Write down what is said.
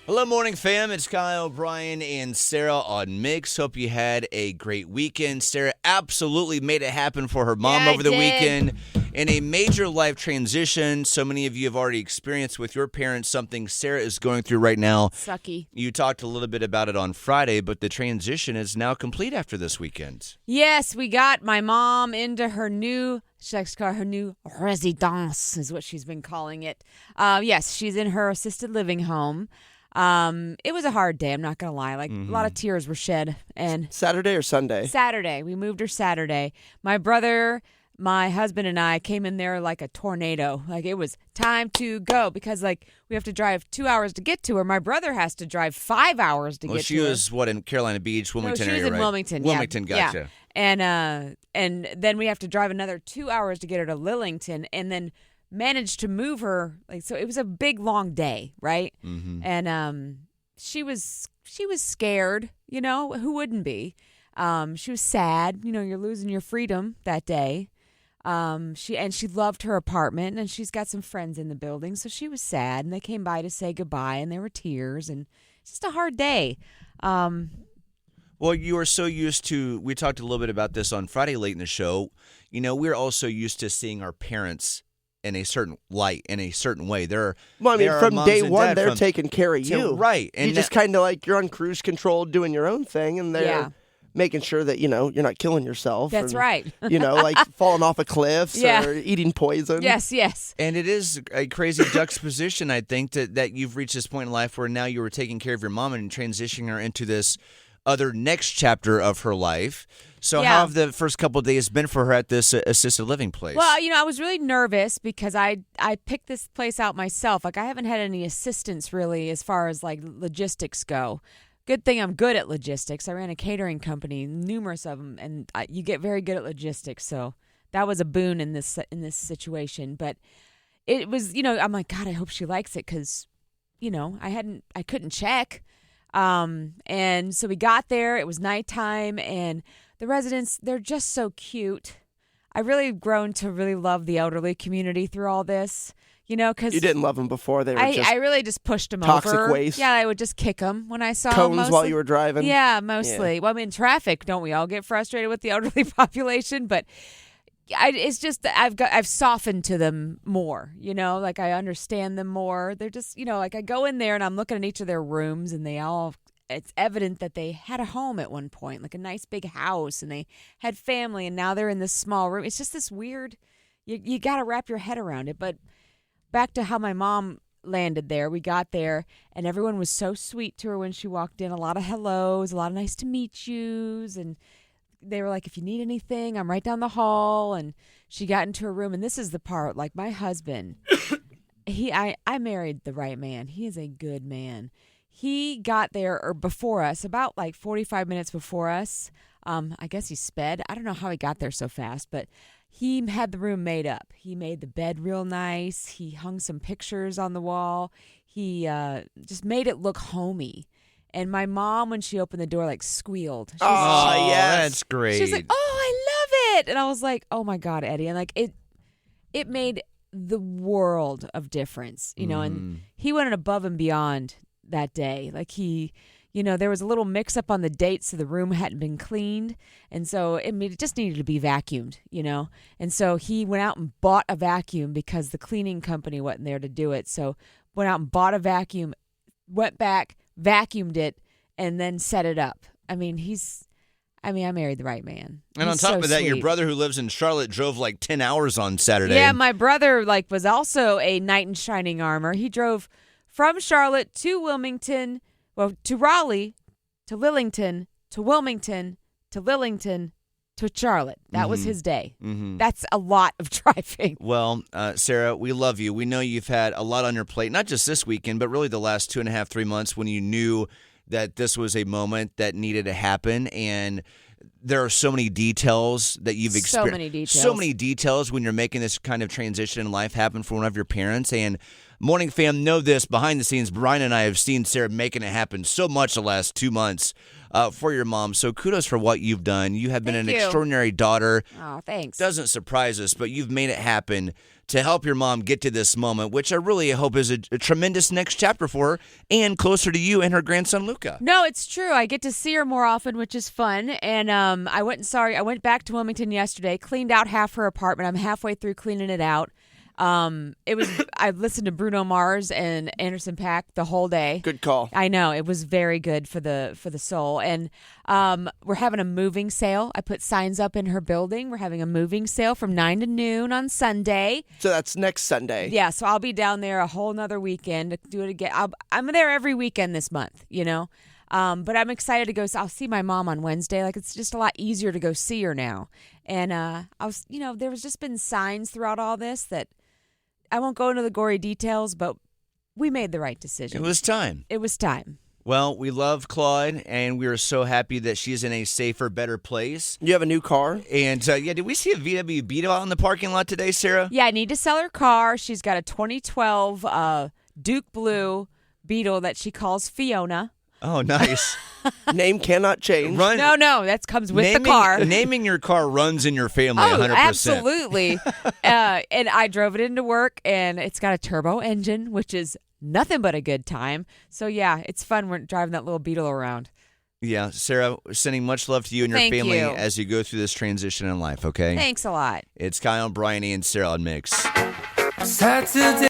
Hello, morning fam. It's Kyle, Brian, and Sarah on Mix. Hope you had a great weekend. Sarah absolutely made it happen for her mom over the weekend in a major life transition. So many of you have already experienced with your parents something Sarah is going through right now. Sucky. You talked a little bit about it on Friday, but the transition is now complete after this weekend. Yes, we got my mom into her new, she likes to call her new residence, is what she's been calling it. Yes, she's in her assisted living home. It was a hard day, I'm not going to lie. Like, a lot of tears were shed. And Saturday or Sunday? Saturday. We moved her Saturday. My brother, my husband, and I came in there like a tornado. Like, it was time to go because, like, we have to drive 2 hours to get to her. My brother has to drive 5 hours to get to her. Well, she was, in Carolina Beach, Wilmington area, No, she was in right? Wilmington. Wilmington, yeah. gotcha. Yeah. And then we have to drive another 2 hours to get her to Lillington, and then managed to move her. Like, so it was a big, long day, right? Mm-hmm. And she was scared. You know, who wouldn't be? She was sad. You know, you're losing your freedom that day. She loved her apartment, and she's got some friends in the building, so she was sad. And they came by to say goodbye, and there were tears, and it's just a hard day. Well, you are so used to, we talked a little bit about this on Friday late in the show. You know, we're also used to seeing our parents in a certain light, in a certain way. From day one, they're taking care of you. Right. And you just kind of like, you're on cruise control doing your own thing, and they're making sure that, you're not killing yourself. That's right. Like falling off of cliffs or eating poison. Yes. And it is a crazy juxtaposition, I think, that you've reached this point in life where now you were taking care of your mom and transitioning her into this other next chapter of her life. So how have the first couple of days been for her at this assisted living place? Well, I was really nervous because I picked this place out myself. Like, I haven't had any assistance really as far as like logistics go. Good thing I'm good at logistics. I ran a catering company, numerous of them, and you get very good at logistics. So that was a boon in this situation. But it was, I'm like, God, I hope she likes it because, I couldn't check. And so we got there. It was nighttime, and the residents, they're just so cute. I really grown to really love the elderly community through all this, because you didn't love them before. They were I really just pushed them toxic over. waste. Yeah, I would just kick them when I saw cones them. while you were driving. Yeah, mostly. Yeah. Well, in traffic, don't we all get frustrated with the elderly population? But it's just that I've softened to them more. Like I understand them more. They're just like I go in there and I'm looking at each of their rooms, and it's evident that they had a home at one point, like a nice big house, and they had family, and now they're in this small room. It's just this weird, you got to wrap your head around it. But back to how my mom landed there, we got there, and everyone was so sweet to her when she walked in. A lot of hellos, a lot of nice to meet yous, and they were like, if you need anything, I'm right down the hall. And she got into her room, and this is the part, like my husband, I married the right man. He is a good man. He got there before us, about like 45 minutes before us. I guess he sped. I don't know how he got there so fast, but he had the room made up. He made the bed real nice. He hung some pictures on the wall. He just made it look homey. And my mom, when she opened the door, like squealed. That's great. She was like, "Oh, I love it!" And I was like, "Oh my God, Eddie!" And like it made the world of difference, And he went above and beyond that day. Like there was a little mix up on the dates, so the room hadn't been cleaned, and so it just needed to be vacuumed, And so he went out and bought a vacuum because the cleaning company wasn't there to do it. So went out and bought a vacuum, went back, vacuumed it, and then set it up. I married the right man. And on top of that, your brother who lives in Charlotte drove like 10 hours on Saturday. Yeah, my brother was also a knight in shining armor. He drove from Charlotte to Wilmington, to Raleigh, to Lillington, to Wilmington, to Lillington, to Charlotte. That was his day. Mm-hmm. That's a lot of driving. Well, Sarah, we love you. We know you've had a lot on your plate, not just this weekend, but really the last 2.5, 3 months when you knew that this was a moment that needed to happen. And there are so many details that you've experienced. So many details when you're making this kind of transition in life happen for one of your parents. And Morning fam, know this, behind the scenes, Brian and I have seen Sarah making it happen so much the last 2 months. for your mom. So kudos for what you've done. You have been Thank an you. extraordinary daughter. Oh, thanks. Doesn't surprise us, but you've made it happen to help your mom get to this moment, which I really hope is a tremendous next chapter for her and closer to you and her grandson, Luca. No, it's true. I get to see her more often, which is fun. And I went back to Wilmington yesterday, cleaned out half her apartment. I'm halfway through cleaning it out. I listened to Bruno Mars and Anderson .Paak the whole day. Good call. I know, it was very good for the soul. And we're having a moving sale. I put signs up in her building. We're having a moving sale from 9 to noon on Sunday. So that's next Sunday. Yeah, so I'll be down there a whole nother weekend to do it again. I'm there every weekend this month, you know. But I'm excited to go. I'll see my mom on Wednesday. Like, it's just a lot easier to go see her now. And there was just been signs throughout all this that I won't go into the gory details, but we made the right decision. It was time. It was time. Well, we love Claude, and we are so happy that she's in a safer, better place. You have a new car? And, did we see a VW Beetle out in the parking lot today, Sarah? Yeah, I need to sell her car. She's got a 2012 Duke Blue Beetle that she calls Fiona. Oh, nice. Name cannot change. No, that comes with the car. Naming your car runs in your family 100%. Absolutely. And I drove it into work, and it's got a turbo engine, which is nothing but a good time. So, yeah, it's fun when driving that little Beetle around. Yeah, Sarah, sending much love to you and your Thank family you. as you go through this transition in life, okay? Thanks a lot. It's Kyle, Bryony, and Sarah on Mix. Saturday.